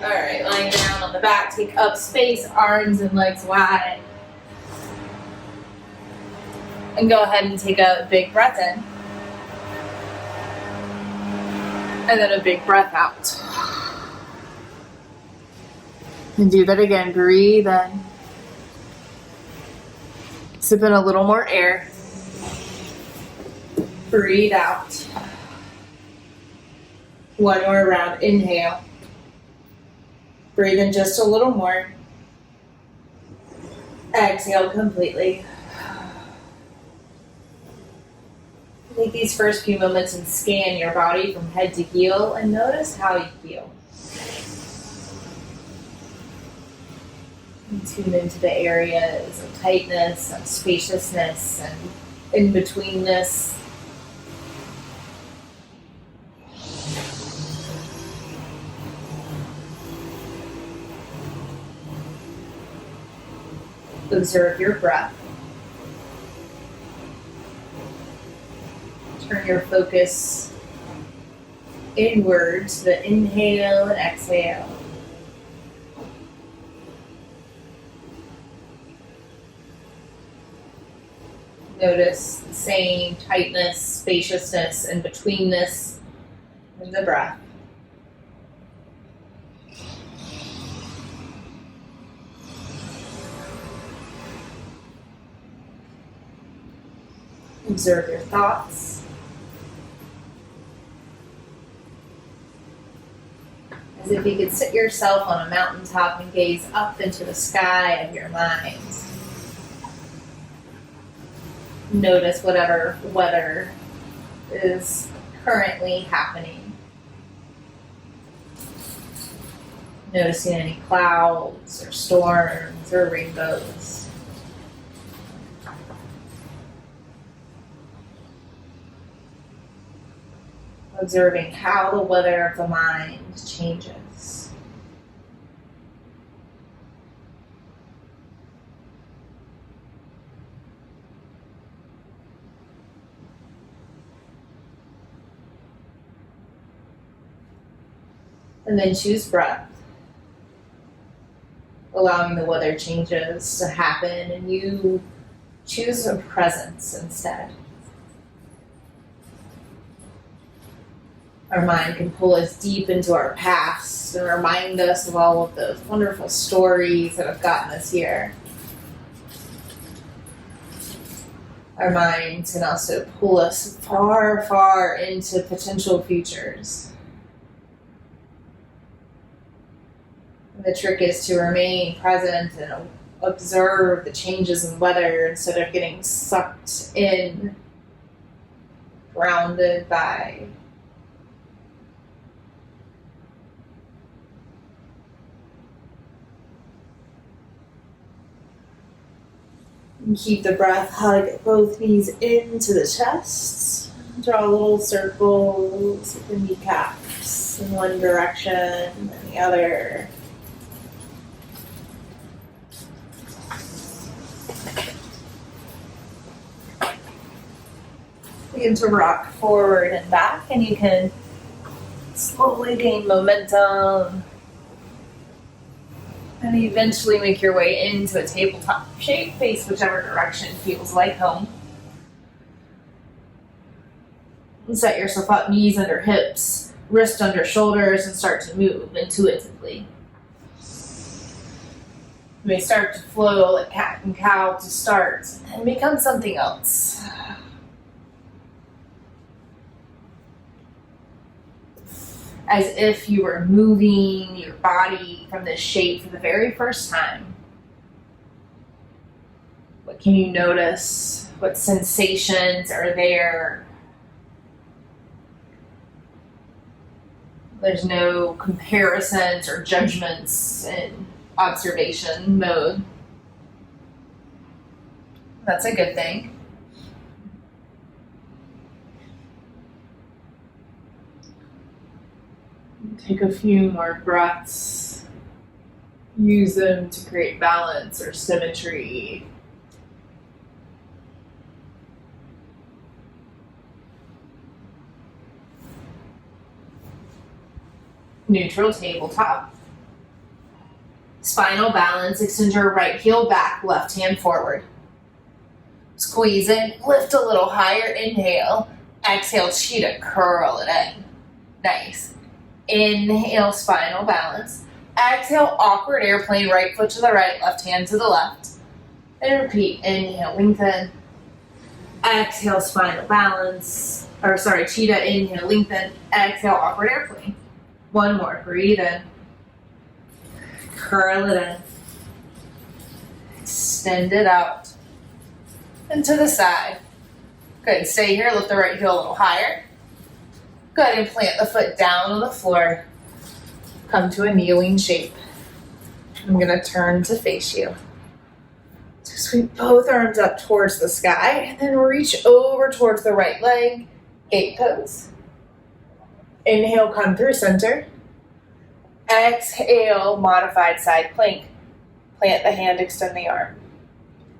Alright, lying down on the back, take up space, arms and legs wide. And go ahead and take a big breath in. And then a big breath out. And do that again. Breathe in. Sip in a little more air. Breathe out. One more round. Inhale. Breathe in just a little more. Exhale completely. Take these first few moments and scan your body from head to heel and notice how you feel. And tune into the areas of tightness and spaciousness and in-betweenness. Observe your breath. Turn your focus inward to the inhale and exhale. Notice the same tightness, spaciousness, and betweenness in the breath. Observe your thoughts. As if you could sit yourself on a mountaintop and gaze up into the sky of your mind. Notice whatever weather is currently happening. Noticing any clouds or storms or rainbows. Observing how the weather of the mind changes. And then choose breath, allowing the weather changes to happen, and you choose a presence instead. Our mind can pull us deep into our past and remind us of all of those wonderful stories that have gotten us here. Our mind can also pull us far, far into potential futures. And the trick is to remain present and observe the changes in weather instead of getting sucked in, grounded by and keep the breath, hug both knees into the chest. Draw little circles with the kneecaps in one direction and the other. Begin to rock forward and back, and you can slowly gain momentum and eventually make your way into a tabletop shape. Face whichever direction feels like home. And set yourself up, knees under hips, wrist under shoulders, and start to move intuitively. You may start to flow like cat and cow to start and become something else. As if you were moving your body from this shape for the very first time. What can you notice? What sensations are there? There's no comparisons or judgments in observation mode. That's a good thing. Take a few more breaths. Use them to create balance or symmetry. Neutral tabletop. Spinal balance, extend your right heel back, left hand forward. Squeeze in, lift a little higher, inhale. Exhale, cheetah, curl it in. Nice. Inhale, spinal balance. Exhale, awkward airplane, right foot to the right, left hand to the left. And repeat, inhale, lengthen. Exhale, spinal balance. Cheetah, inhale, lengthen. Exhale, awkward airplane. One more, breathe in. Curl it in. Extend it out. And to the side. Good, stay here, lift the right heel a little higher. Go ahead and plant the foot down on the floor. Come to a kneeling shape. I'm gonna turn to face you. So sweep both arms up towards the sky and then reach over towards the right leg. Gate pose. Inhale, come through center. Exhale, modified side plank. Plant the hand, extend the arm.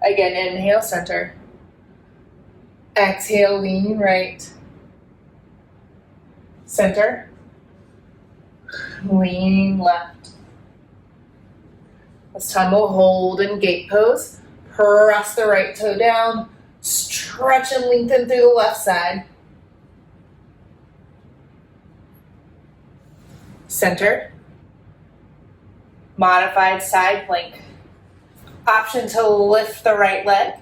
Again, inhale, center. Exhale, lean right. Center. Lean left. This time we'll hold in gate pose. Press the right toe down. Stretch and lengthen through the left side. Center. Modified side plank. Option to lift the right leg.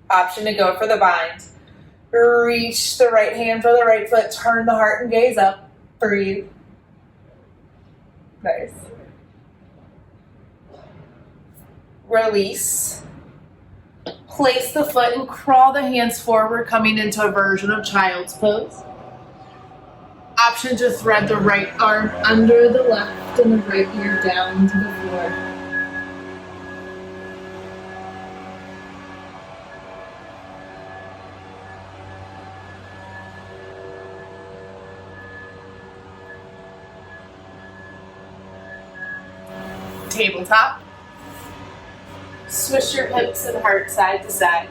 Option to go for the bind. Reach the right hand for the right foot. Turn the heart and gaze up. Breathe. Nice. Release. Place the foot and crawl the hands forward, coming into a version of child's pose. Option to thread the right arm under the left and the right ear down to the floor. Tabletop. Swish your hips and heart side to side.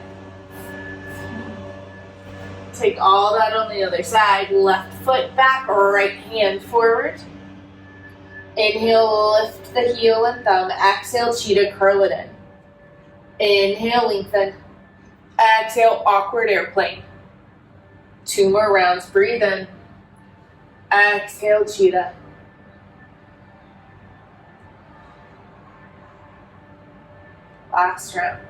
Take all that on the other side. Left foot back, right hand forward. Inhale, lift the heel and thumb. Exhale, cheetah, curl it in. Inhale, lengthen. Exhale, awkward airplane. 2 more rounds. Breathe in. Exhale, cheetah. Last round.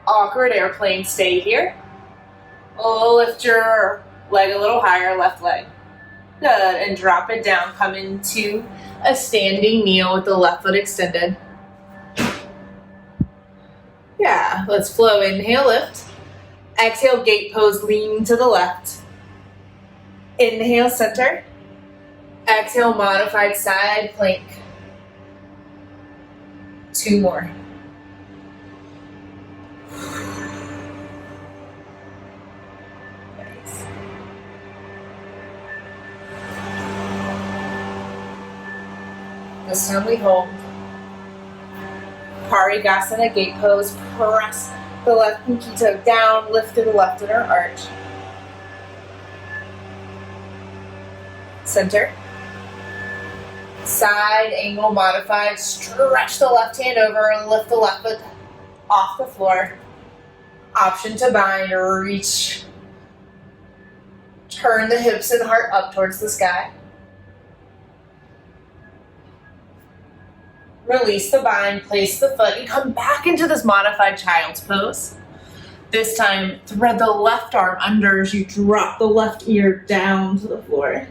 Awkward airplane, stay here. Lift your leg a little higher, left leg. Good, and drop it down. Come into a standing kneel with the left foot extended. Yeah, let's flow. Inhale, lift. Exhale, gate pose, lean to the left. Inhale, center. Exhale, modified side plank. 2 more. Nice. This time we hold. Parigasana, gate pose. Press the left pinky toe down, lift to the left inner arch. Center. Side angle modified. Stretch the left hand over and lift the left foot off the floor. Option to bind or reach. Turn the hips and heart up towards the sky. Release the bind, place the foot, and come back into this modified child's pose. This time, thread the left arm under as you drop the left ear down to the floor.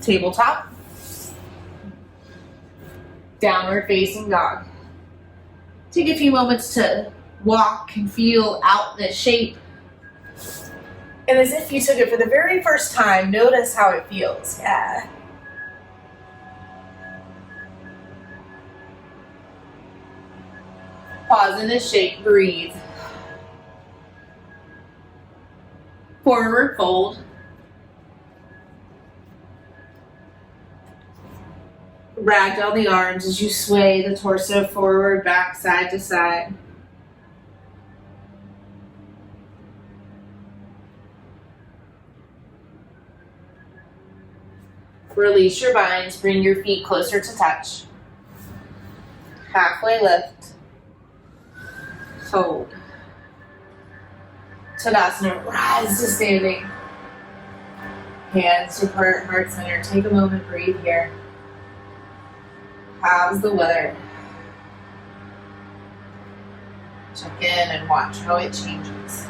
Tabletop. Downward facing dog. Take a few moments to walk and feel out this shape. And as if you took it for the very first time, notice how it feels. Yeah. Pause in this shape, breathe. Forward fold. Ragdoll the arms as you sway the torso forward, back, side to side. Release your binds, bring your feet closer to touch. Halfway lift. Fold. Tadasana, rise to standing. Hands to heart center. Take a moment, breathe here. How's the weather? Check in and watch how it changes.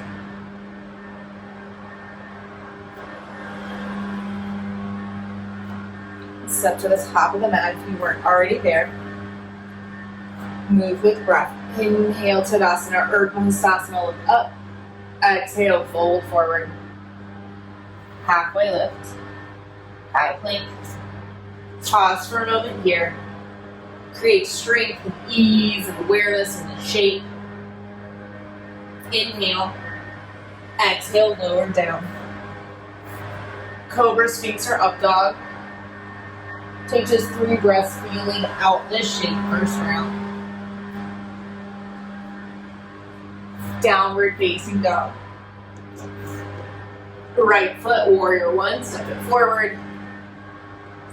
Step to the top of the mat if you weren't already there. Move with breath. Inhale, Tadasana, Urdhva Hastasana, look up. Exhale, fold forward. Halfway lift. High plank. Pause for a moment here. Create strength and ease and awareness in the shape. Inhale. Exhale, lower down. Cobra, Sphinx, or Up Dog. Take just 3 breaths, feeling out this shape first round. Downward facing dog. Right foot, warrior 1, step it forward.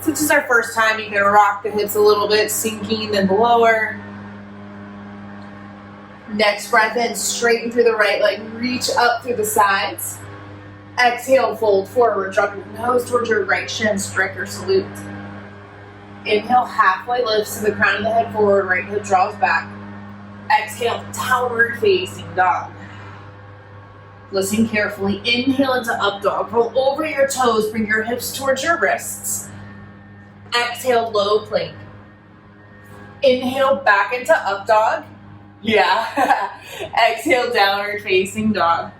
Since this is our first time, you can rock the hips a little bit, sinking then lower. Next breath in, straighten through the right leg, reach up through the sides. Exhale, fold forward, drop your nose towards your right shin, striker salute. Inhale, halfway lifts to the crown of the head forward, right hip draws back. Exhale, downward facing dog. Listen carefully. Inhale into up dog. Roll over your toes, bring your hips towards your wrists. Exhale, low plank. Inhale, back into up dog. Yeah. Exhale, downward facing dog.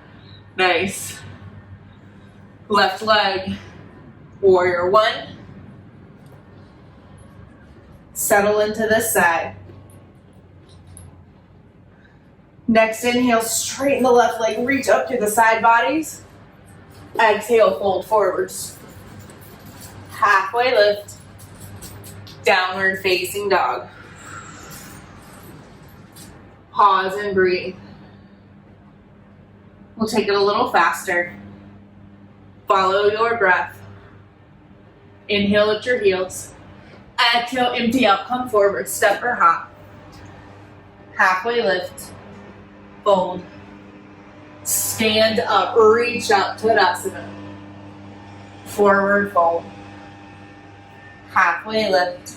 Nice. Left leg, warrior 1. Settle into this side. Next inhale, straighten the left leg, reach up through the side bodies. Exhale, fold forwards. Halfway lift, downward facing dog. Pause and breathe. We'll take it a little faster. Follow your breath. Inhale, lift your heels. Exhale, empty out, come forward, step or hop. Halfway lift. Fold. Stand up, reach up, Tadasana. Forward fold. Halfway lift.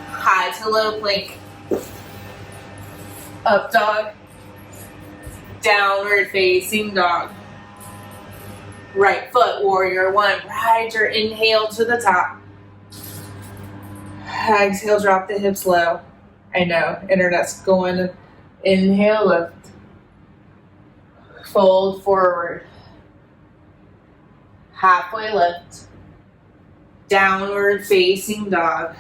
High to low plank. Up dog. Downward facing dog. Right foot, warrior 1. Ride your inhale to the top. Exhale, drop the hips low. I know, internet's going. Inhale, lift. Fold forward. Halfway lift. Downward facing dog.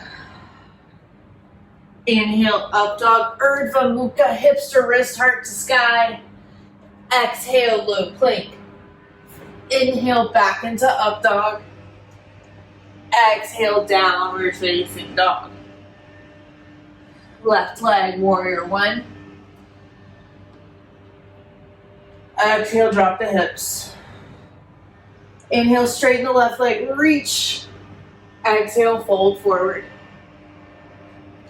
Inhale, up dog, Urdhva Mukha, hips to wrist, heart to sky. Exhale, low plank. Inhale, back into up dog. Exhale, downward facing dog. Left leg, warrior 1. Exhale, drop the hips. Inhale, straighten the left leg, reach. Exhale, fold forward.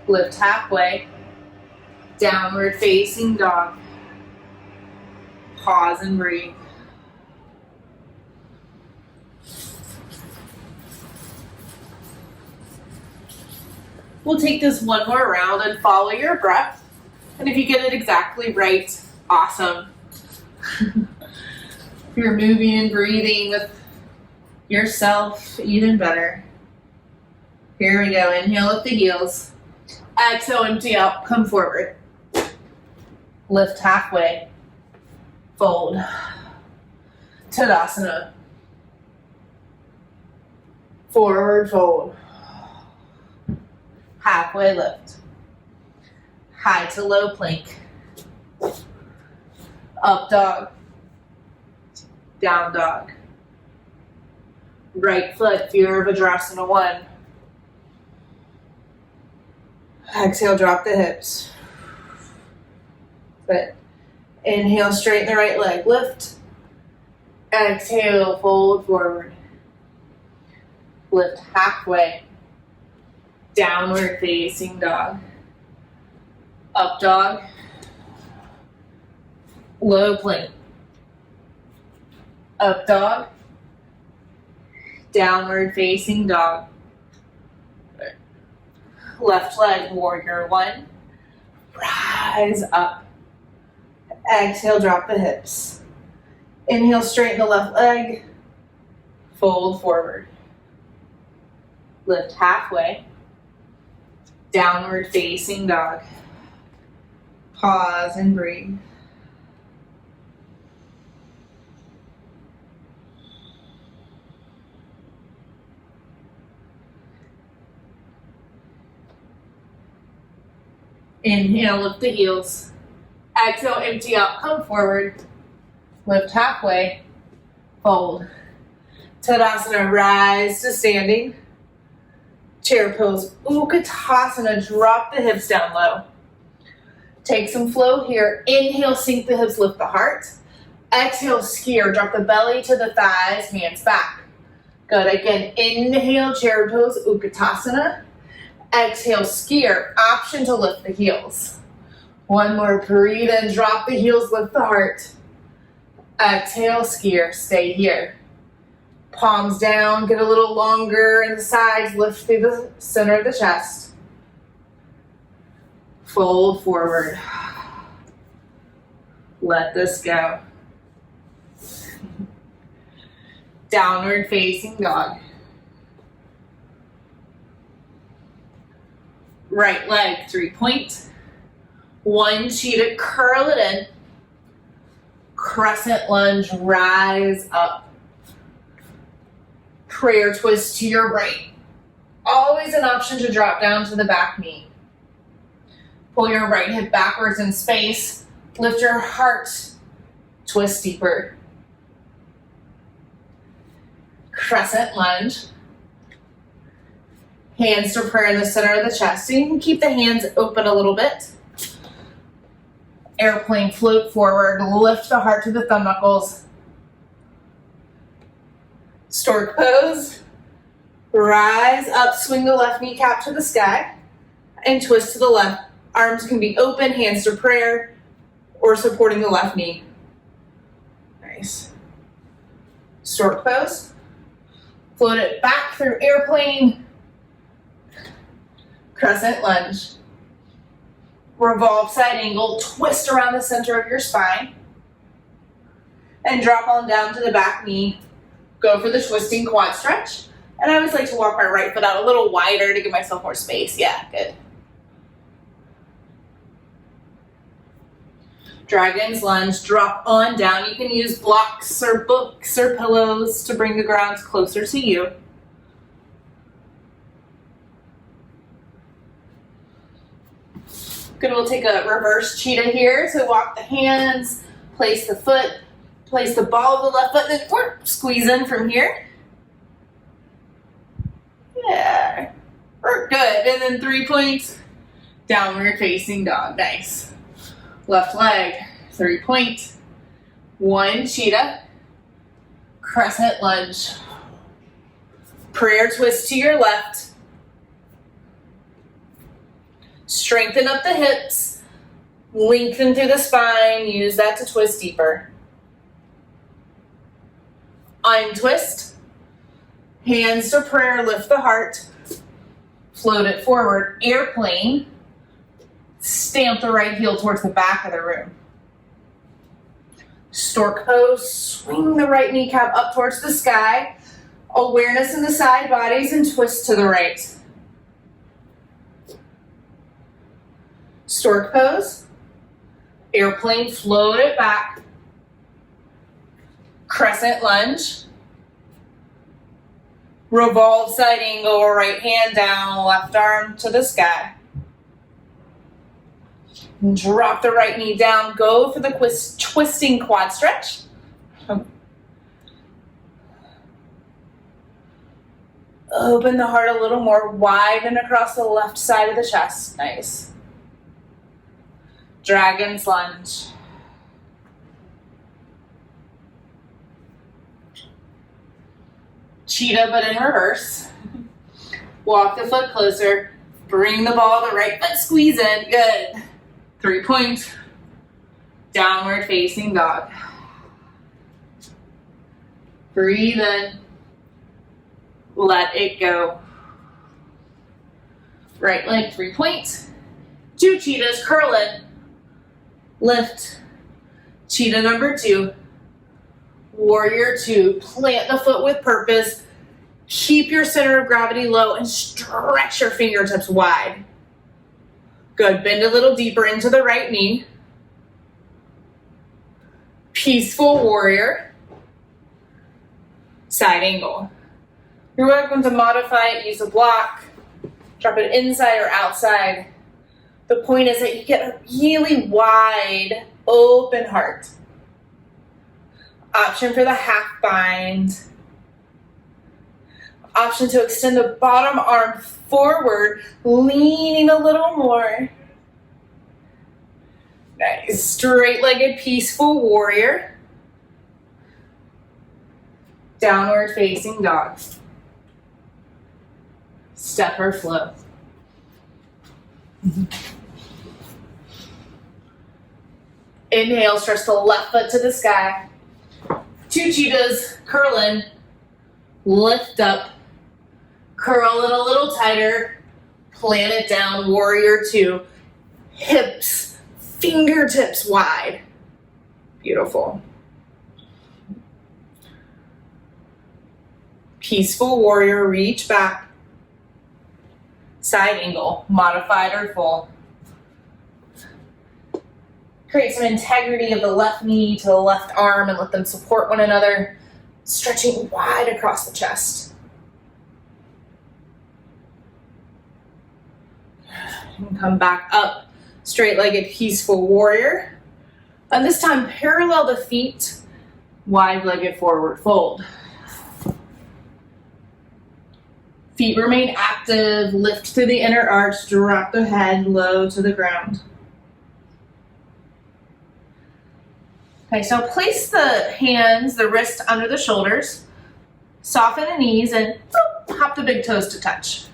Lift halfway. Downward facing dog. Pause and breathe. We'll take this one more round and follow your breath. And if you get it exactly right, awesome. If you're moving and breathing with yourself, even better. Here we go. Inhale at the heels. Exhale, empty out, come forward. Lift halfway. Fold. Tadasana. Forward fold. Halfway lift. High to low plank. Up dog. Down dog. Right foot, Virabhadrasana 1. Exhale, drop the hips. Good. Inhale, straighten the right leg, lift. Exhale, fold forward. Lift halfway. Downward facing dog. Up dog. Low plank. Up dog. Downward facing dog. Left leg, warrior one. Rise up. Exhale, drop the hips. Inhale, straighten the left leg. Fold forward. Lift halfway. Downward facing dog. Pause and breathe. Inhale, lift the heels. Exhale, empty out, come forward. Lift halfway, fold. Tadasana, rise to standing. Chair pose, Utkatasana, drop the hips down low. Take some flow here. Inhale, sink the hips, lift the heart. Exhale, skier, drop the belly to the thighs, hands back. Good, again, inhale, chair pose, Utkatasana. Exhale, skier, option to lift the heels. One more, breathe in, drop the heels, lift the heart. Exhale, skier, stay here. Palms down, get a little longer in the sides, lift through the center of the chest. Fold forward. Let this go. Downward facing dog. Right leg, 3-point. One cheetah, curl it in. Crescent lunge, rise up. Prayer twist to your right. Always an option to drop down to the back knee. Pull your right hip backwards in space. Lift your heart. Twist deeper. Crescent lunge. Hands to prayer in the center of the chest. So you can keep the hands open a little bit. Airplane, float forward. Lift the heart to the thumb knuckles. Stork pose. Rise up, swing the left kneecap to the sky, and twist to the left. Arms can be open, hands to prayer, or supporting the left knee. Nice. Stork pose. Float it back through airplane. Crescent lunge. Revolve side angle, twist around the center of your spine, and drop on down to the back knee. Go for the twisting quad stretch. And I always like to walk my right foot out a little wider to give myself more space. Yeah, good. Dragon's lunge, drop on down. You can use blocks or books or pillows to bring the ground closer to you. Good, we'll take a reverse cheetah here. So walk the hands, place the foot, place the ball of the left foot, and then squeeze in from here. Yeah, we're good. And then 3 points, downward facing dog. Nice. Left leg, 3-point. One cheetah, crescent lunge. Prayer twist to your left. Strengthen up the hips. Lengthen through the spine. Use that to twist deeper. Untwist. Hands to prayer, lift the heart. Float it forward. Airplane. Stamp the right heel towards the back of the room. Stork pose. Swing the right kneecap up towards the sky. Awareness in the side bodies and twist to the right. Stork pose. Airplane, float it back. Crescent lunge. Revolve side angle, right hand down, left arm to the sky. Drop the right knee down, go for the twisting quad stretch. Open the heart a little more, widen across the left side of the chest. Nice. Dragon's lunge. Cheetah, but in reverse. Walk the foot closer. Bring the ball, the right foot squeeze in. Good. 3 points. Downward facing dog. Breathe in. Let it go. Right leg, 3 points. 2 cheetahs, curl in. Lift. Cheetah number 2. Warrior 2. Plant the foot with purpose. Keep your center of gravity low and stretch your fingertips wide. Good. Bend a little deeper into the right knee. Peaceful warrior. Side angle. You're welcome to modify it, use a block, drop it inside or outside. The point is that you get a really wide, open heart. Option for the half bind. Option to extend the bottom arm forward, leaning a little more. Nice. Straight-legged peaceful warrior. Downward facing dog. Step or flow. Inhale, stretch the left foot to the sky. 2 cheetahs, curl in, lift up, curl it a little tighter, plant it down, warrior 2. Hips, fingertips wide. Beautiful. Peaceful warrior, reach back. Side angle, modified or full. Create some integrity of the left knee to the left arm and let them support one another, stretching wide across the chest. And come back up, straight-legged peaceful warrior. And this time, parallel the feet, wide-legged forward fold. Feet remain active, lift to the inner arch, drop the head low to the ground. Okay, so place the hands, the wrist under the shoulders, soften the knees, and hop the big toes to touch.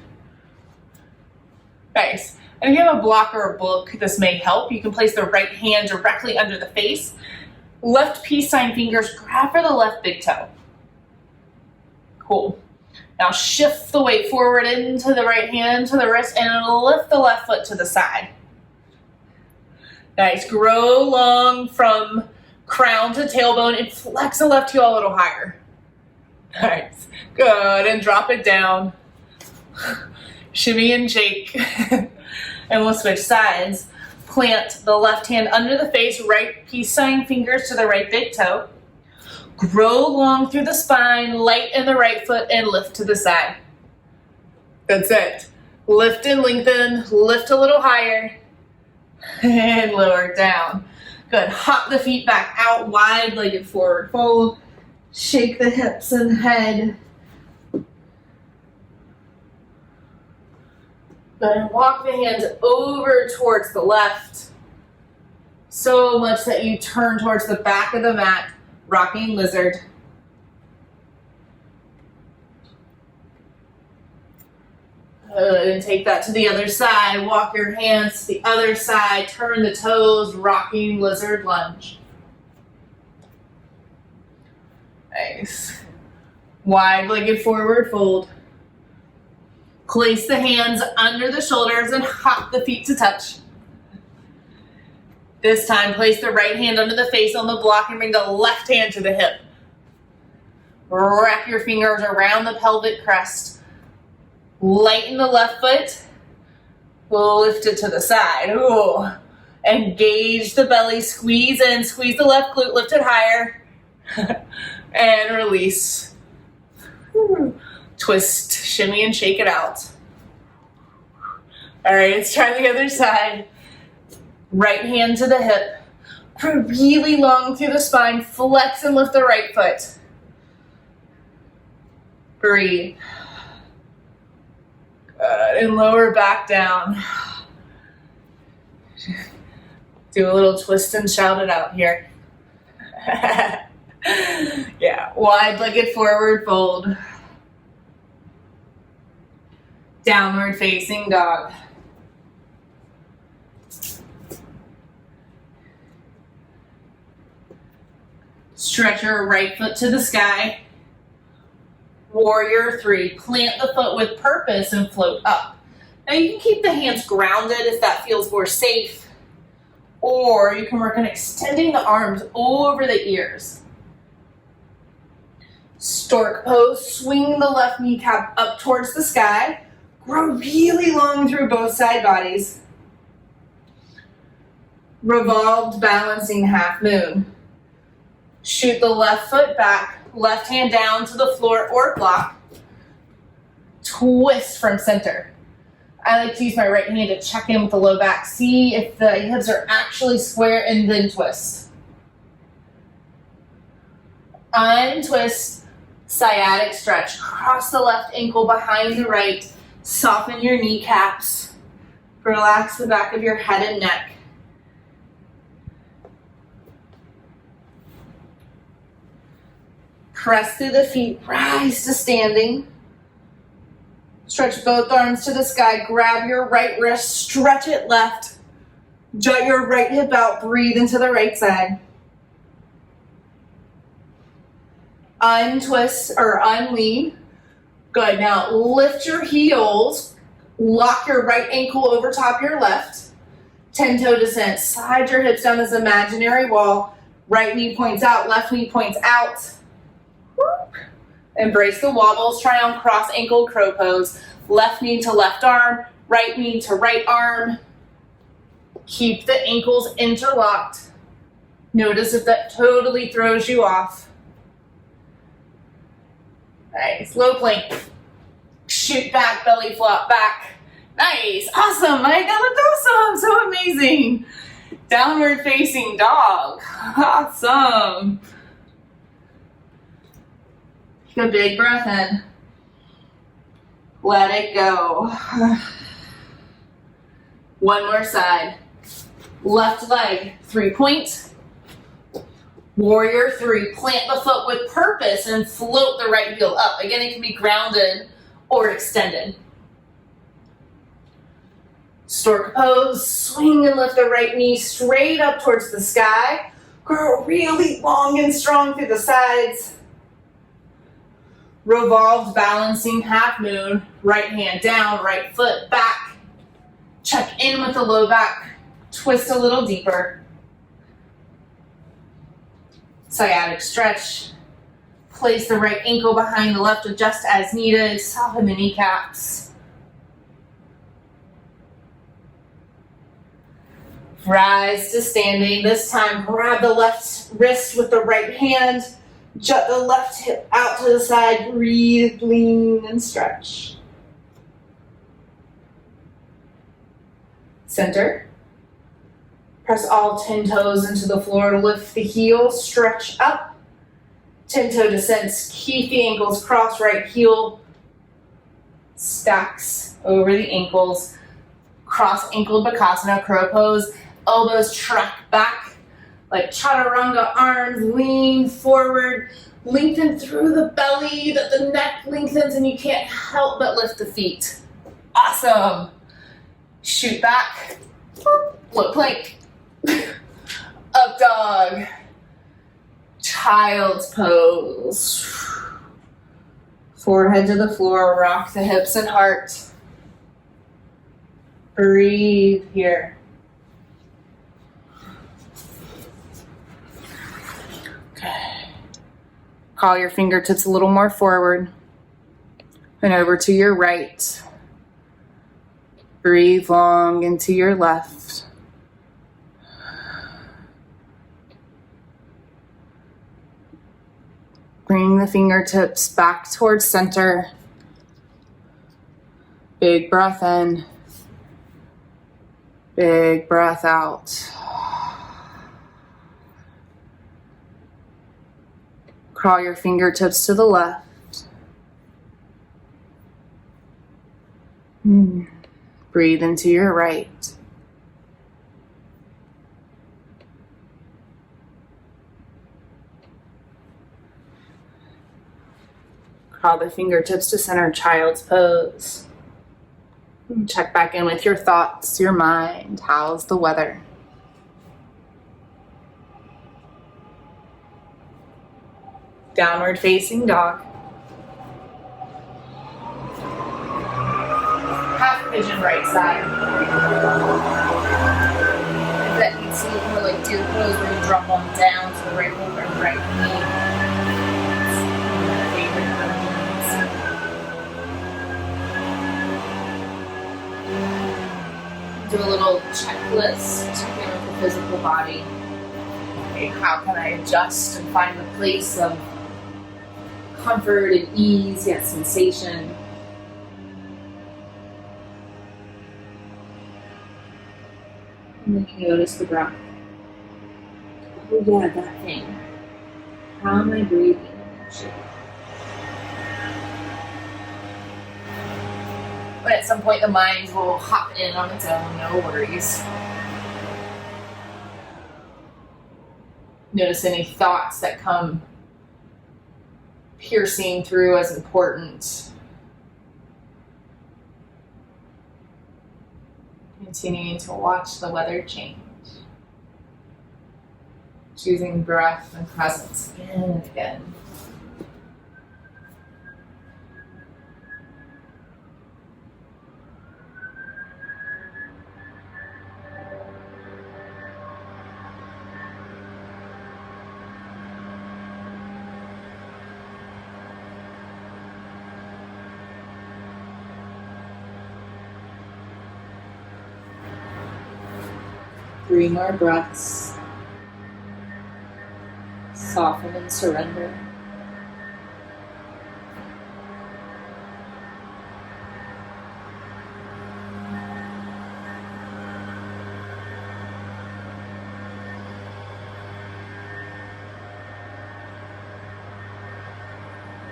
Nice. And if you have a block or a book, this may help. You can place the right hand directly under the face. Left peace sign fingers grab for the left big toe. Cool. Now shift the weight forward into the right hand to the wrist and lift the left foot to the side. Nice. Grow long from crown to tailbone and flex the left heel a little higher. Nice. Good. And drop it down. Shimmy and shake. And we'll switch sides. Plant the left hand under the face, right peace sign fingers to the right big toe. Grow long through the spine, lighten the right foot, and lift to the side. That's it. Lift and lengthen, lift a little higher, and lower it down. Good. Hop the feet back out, wide-legged forward fold. Shake the hips and head. Good. And walk the hands over towards the left. So much that you turn towards the back of the mat. Rocking lizard. Good, and take that to the other side. Walk your hands to the other side. Turn the toes, rocking lizard lunge. Nice. Wide-legged forward fold. Place the hands under the shoulders and hop the feet to touch. This time, place the right hand under the face on the block and bring the left hand to the hip. Wrap your fingers around the pelvic crest. Lighten the left foot. Lift it to the side. Ooh. Engage the belly. Squeeze in. Squeeze the left glute. Lift it higher. And release. Twist, shimmy, and shake it out. All right, let's try the other side. Right hand to the hip. Really long through the spine. Flex and lift the right foot. Breathe. And lower back down. Do a little twist and shout it out here. Yeah, wide-legged forward fold. Downward facing dog. Stretch your right foot to the sky. Warrior 3. Plant the foot with purpose and float up. Now you can keep the hands grounded if that feels more safe, or you can work on extending the arms over the ears. Stork pose, swing the left kneecap up towards the sky. Grow really long through both side bodies. Revolved balancing half moon. Shoot the left foot back, left hand down to the floor or block. Twist from center. I like to use my right hand to check in with the low back. See if the hips are actually square and then twist. Untwist, sciatic stretch. Cross the left ankle behind the right. Soften your kneecaps. Relax the back of your head and neck. Press through the feet, rise to standing. Stretch both arms to the sky, grab your right wrist, stretch it left. Jut your right hip out, breathe into the right side. Untwist or unlean. Good, now lift your heels, lock your right ankle over top your left. 10-toe descent, slide your hips down this imaginary wall. Right knee points out, left knee points out. Embrace the wobbles, try on cross ankle crow pose. Left knee to left arm, right knee to right arm. Keep the ankles interlocked. Notice if that totally throws you off. Nice, low plank. Shoot back, belly flop back. Nice, awesome, Mike, that looked awesome, so amazing. Downward facing dog, awesome. Take a big breath in. Let it go. One more side. Left leg, 3-point. Warrior 3. Plant the foot with purpose and float the right heel up. Again, it can be grounded or extended. Stork pose. Swing and lift the right knee straight up towards the sky. Grow really long and strong through the sides. Revolved balancing half moon. Right hand down, right foot back. Check in with the low back. Twist a little deeper. Sciatic stretch. Place the right ankle behind the left, adjust as needed. Soften the kneecaps. Rise to standing. This time, grab the left wrist with the right hand. Jut the left hip out to the side. Breathe, lean, and stretch. Center. Press all 10 toes into the floor. Lift the heels, stretch up. 10-toe descents. Keep the ankles crossed. Right heel stacks over the ankles. Cross-ankled Bakasana, crow pose. Elbows track back like chaturanga. Arms lean forward. Lengthen through the belly, that the neck lengthens and you can't help but lift the feet. Awesome. Shoot back. Low plank. Up dog. Child's pose. Forehead to the floor, rock the hips and heart. Breathe here. Okay. Call your fingertips a little more forward and over to your right. Breathe long into your left. Bring the fingertips back towards center. Big breath in. Big breath out. Crawl your fingertips to the left. Breathe into your right. Crawl the fingertips to center, child's pose. Check back in with your thoughts, your mind. How's the weather? Downward facing dog. Half pigeon right side. If that needs to look more like deer pose where you drop on down to the right over and right knee. Do a little checklist, checking with the physical body. Okay, how can I adjust and find the place of comfort and ease, yet sensation? And then you notice the breath. Oh yeah, that thing. How am I breathing in that shape? But at some point the mind will hop in on its own, no worries. Notice any thoughts that come piercing through as important. Continuing to watch the weather change. Choosing breath and presence again and again. Three more breaths. Soften and surrender.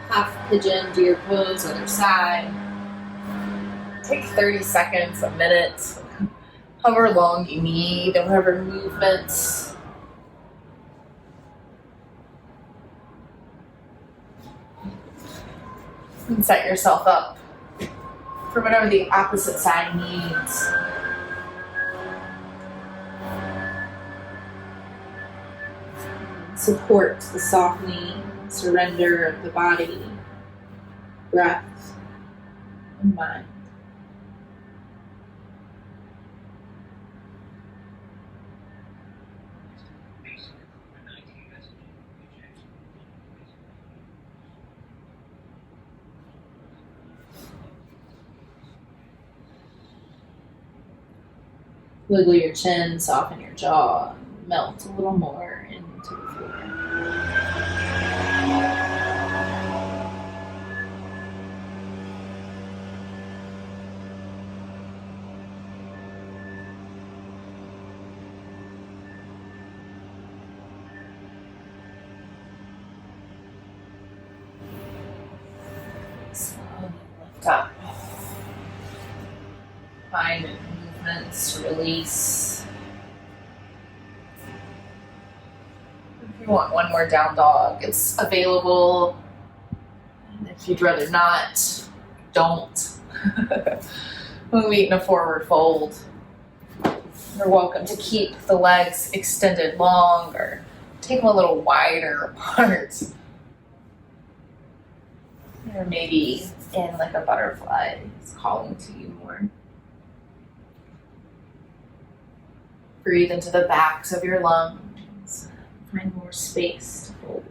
Half pigeon, deer pose, other side. Take 30 seconds, a minute. However long you need, however movements. And set yourself up for whatever the opposite side needs. Support the softening, surrender of the body, breath, and mind. Wiggle your chin, soften your jaw, melt a little more into the floor. Slowly lift up. Find movements, release. If you want one more down dog, it's available. And if you'd rather not, don't. We'll meet in a forward fold. You're welcome to keep the legs extended long or take them a little wider apart. Or maybe in like a butterfly, it's calling to you more. Breathe into the backs of your lungs. Find more space to hold.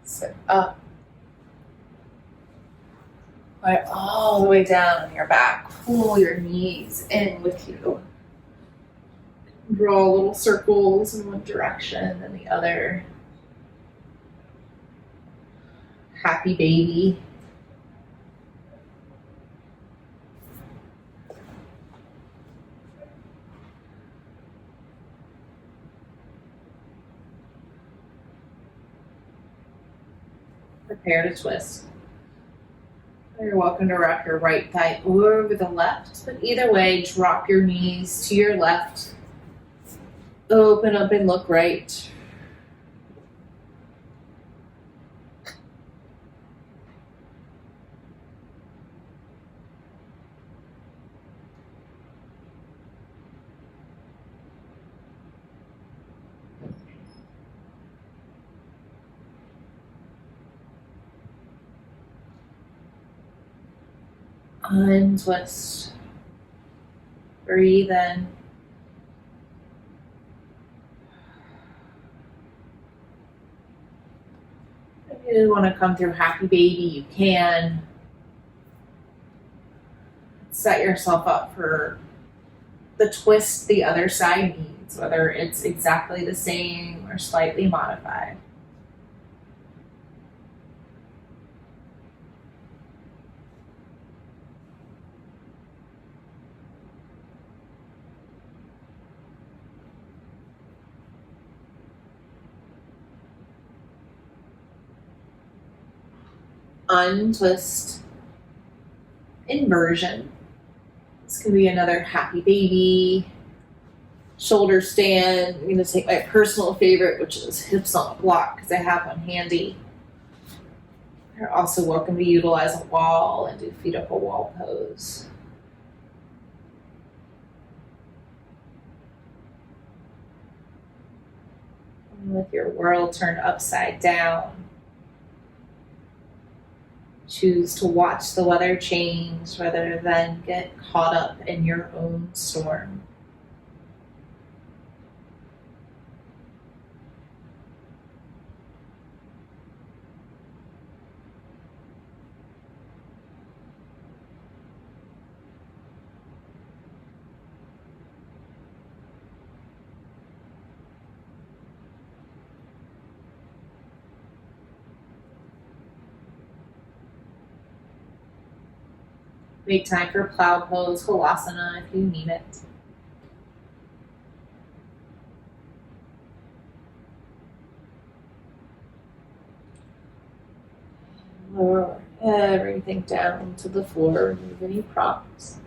Sit up. Right all the way down on your back. Pull your knees in with you. Draw little circles in one direction and the other. Happy baby. prepare to twist. You're welcome to wrap your right thigh over the left, but either way, drop your knees to your left. Open up and look right. Untwist. Breathe in. If you want to come through happy baby, you can. Set yourself up for the twist the other side needs, whether it's exactly the same or slightly modified. Untwist. Inversion. This could be another happy baby. Shoulder stand. I'm going to take my personal favorite, which is hips on a block, because I have one handy. You're also welcome to utilize a wall and do feet up a wall pose. And with your world turned upside down, choose to watch the weather change rather than get caught up in your own storm. Make time for plow pose, halasana if you need it. Lower everything down to the floor, remove any props.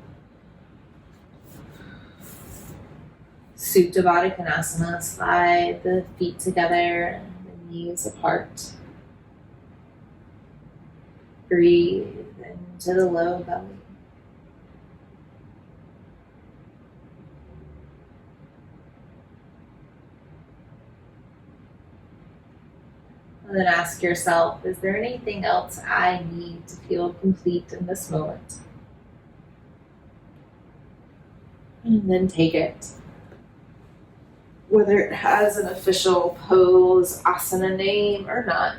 Supta Baddha Konasana, slide the feet together and the knees apart. Breathe into the low belly. And then ask yourself, is there anything else I need to feel complete in this moment? And then take it. Whether it has an official pose, asana name or not.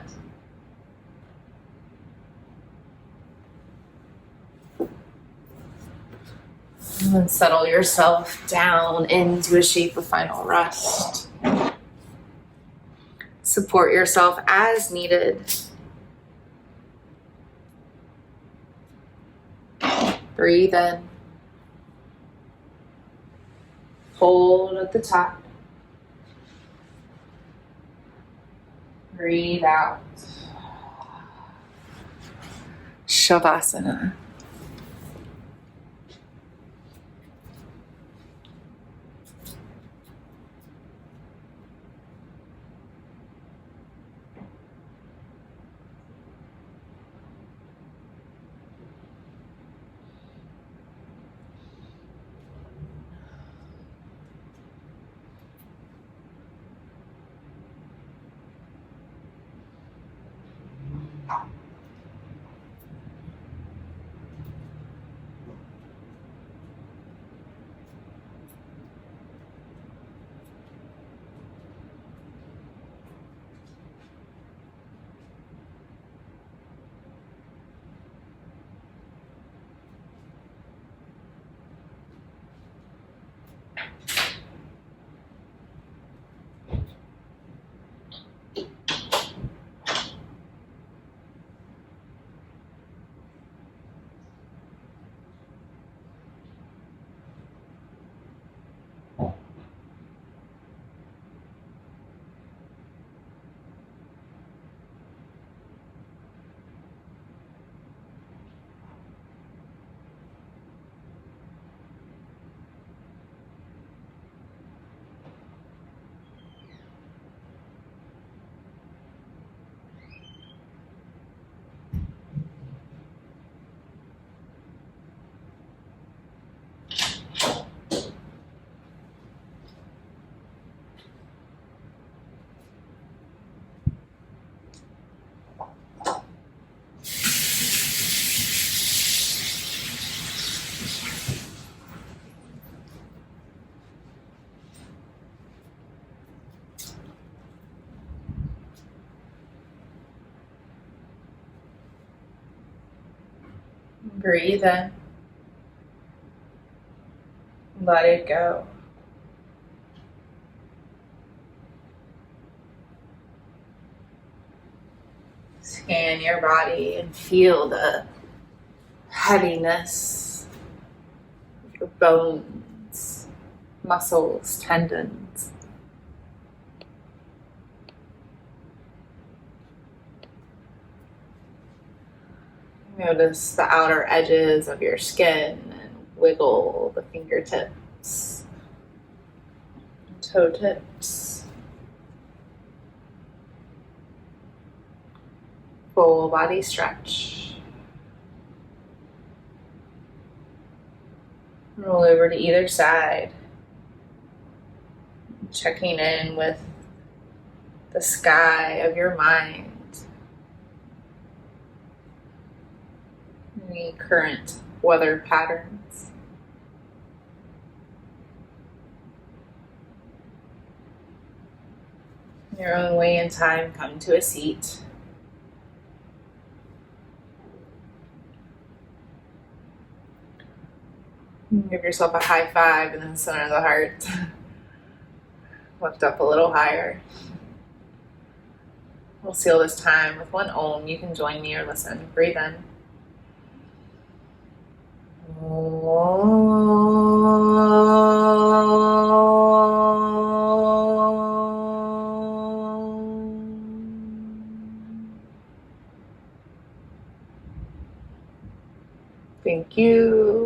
And then settle yourself down into a shape of final rest. Support yourself as needed. Breathe in. Hold at the top. Breathe out. Shavasana. Breathe in. Let it go. Scan your body and feel the heaviness of your bones, muscles, tendons. Notice the outer edges of your skin and wiggle the fingertips, toe tips. Full body stretch. Roll over to either side. Checking in with the sky of your mind. Any current weather patterns. In your own way and time, come to a seat. Give yourself a high five in the center of the heart. Lift up a little higher. We'll seal this time with one Om. You can join me or listen. Breathe in. Thank you.